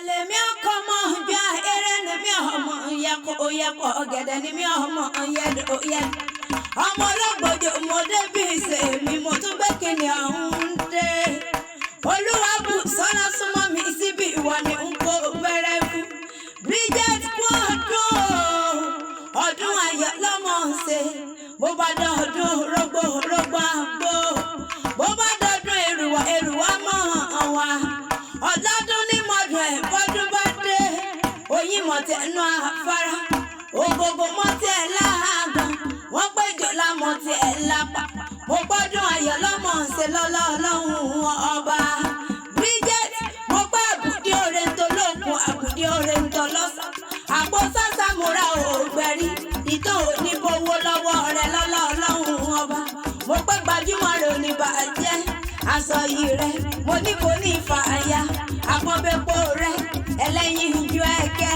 Ole mi akomo bia ere ne mi homo yako ogede ni mi homo yedo yen. Omo logbojo mo de bi se mi mo tun gbe kini ahunde. Oluwa bu sona sumo mi sibi iwo ni nko bere fu. Bridget Quadro ọdún ayọ̀ lọ́mọ ṣe. Bó bá dọ̀dún rogbo àgbo. Bó bá dọ̀dún èrùwà mọ́ àwa. Ọ̀dọ́dún ní mọ̀dún ẹ̀ bọ́dún bá dé. Oyin mọ̀tẹ́ ẹnu àfárá. Ògògò mọ̀tẹ́ ẹ̀ láàgàn. Wọ́n péjọ lámọ̀tẹ́ ẹ̀ lápá. Mo gbọ́dún ayọ̀ lọ́mọ ṣe lọ́lọ́ ọlọ́run ọba. Bridget mo gbọ́ àbùdí oore ń tolókun àbùdí oore ń tọlọ́sàn. Àpò sásà múra ògbẹ̀rí. Ìtàn oníbowó lọ́wọ́ rẹ̀ lọ́lọ́ ọlọ́run ọba. Mo pẹ́ gbajúmọ̀ rẹ̀ ò ní bàjẹ́. Aṣọ yìí rẹ̀ mo ní kò ní ìfàyà. Àpọ̀nbẹ́pọ̀ rẹ̀ ẹlẹ́yin ju ẹ̀kẹ́.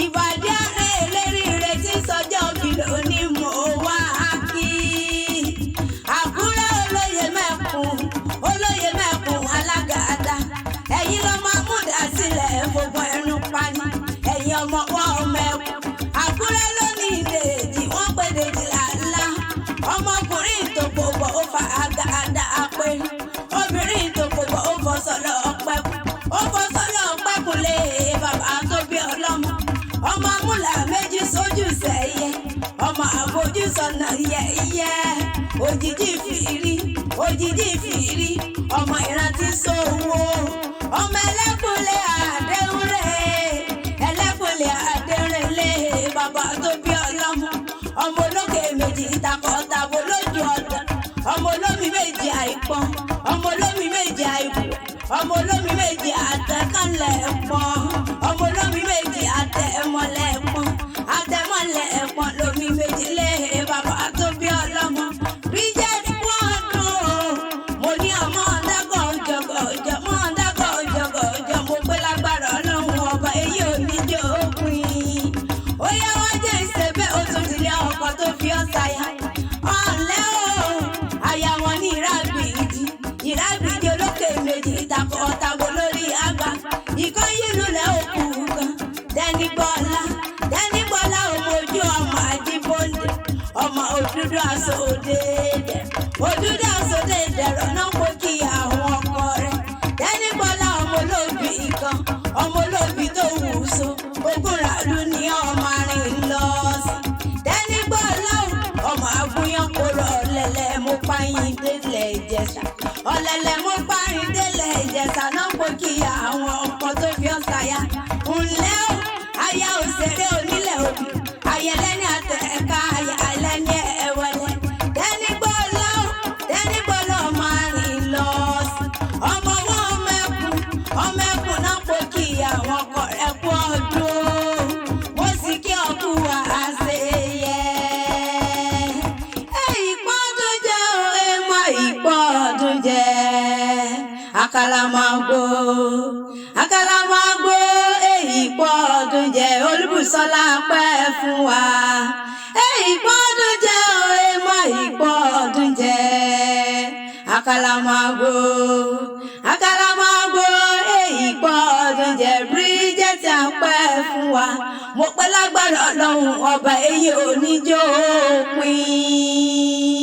Ìbàdí àárẹ̀ eléri rẹ̀ tí sọjọ́ òbílẹ̀ òní mò wá kí. Àkúrẹ́ olóyè mẹ́kùn alágàdá. Ẹ̀yin ló máa múdà sílẹ̀ gbogbo ẹnu pani. Ẹ̀yin ọmọ wọn mẹ́kùn. Àkúrẹ́ ló ní ìdèjì wọ́n pè dèjì làálá. Ọmọkùnrin tó gbogbo ó fa àgàdá apẹ̀rẹ̀. Obìnrin tó gbogbo ó fọ sọ́lọ́ ọ̀pẹ̀kù. Ó fọ sọ́lọ́ ọ̀pẹ̀kù lé bàbá tó bí ọlọ́mọ. Ọmọ amúlà méjì sójú sẹ́yẹ. Ọmọ àfojúsọ́nà yẹ̀yẹ́. Òjijì fìrí. Ọmọ ìrántí sówó. Ọmọ ẹlẹ́kùnlé àdéhùnlé bàbá tó bí ọlọ́mọ. Ọmọ olókè méjì takọ̀tabo lójú ọ̀dàn. Ọmọ olómi méjì àìpọ́n. Ọmọ olómi méjì àìbù. Ọmọ olómi méjì àtẹ̀kánlẹ̀ pọ́n. Ọmọ olómi méjì àtẹ̀mọ́lẹ̀ pọ́n. Àtẹ̀mọ́lẹ̀ pọ́n lómi méjì lé bàbá tó bí ọlọ́mọ. Bridget Quadro mo ní ọmọ ọ̀dàgọ̀ jọ̀gọ̀jọ̀ mo pé lágbára ọlọ́run ọba èyí ò ní jẹ́ òpin. Ó yá wá jẹ́ ìṣẹ́bẹ̀ ó tún tilẹ̀ ọkọ̀ tó fi ọ́ sáyà. Ọ̀lẹ́ o àyà wọn ní ìrágbìdì olókè méjì takọ̀tabo lórí àgbà. Ìkan yìí lulẹ̀ òkú kan. Dẹ́nigbọ́lá ọmọ ojú ọmọ àjíbóńdé. Ọmọ òdúdú àsòdè dẹ̀rọ̀ náà kó kí àwọn ọkọ rẹ̀. Dẹ́nigbọ́lá ọmọ olóbì kan. Ọmọ olóbì tó wù so. Ogún ràlú ní ọmọ arìn lọ sí. Dẹ́nigbọ́lá ọmọ agúnyán kóró ọ̀lẹ̀lẹ̀ mo páyín délẹ̀ Ìjẹ̀ṣà. Ọ̀lẹ̀lẹ̀ mo páyín délẹ̀ Ìjẹ̀ṣà náà kó kí àwọn ọkọ tó fi ọ́ sáyà. Ǹlẹ́ o aya òṣèré onílẹ̀ òbí. Ayẹlẹ́ni àtẹ̀ẹ̀ká ayẹlẹ́ni ẹ̀wẹ̀lẹ̀. Dẹ́nigbọ́lá ọmọ arìn lọ sí. Ọmọ wọn ọmọ ẹkùn náà kó kí àwọn ọkọ rẹ̀ kú ọdún. Mo sì kí ọkú àṣeyẹ. Ìpọ́dún jẹ́ èèmọ̀ ìpọ́dún jẹ́. Àkàlàmàgbò ìpọ́dún jẹ́. Olúbùsọ́lá pẹ́ fún wa. Ìpọ́dún jẹ́ èèmọ̀ ìpọ́dún jẹ́. Àkàlàmàgbò ìpọ́dún jẹ́. Bridget pẹ́ fún wa. Mo pẹ́ lágbára ọlọ́run ọba èyí ò ní jẹ́ òpin.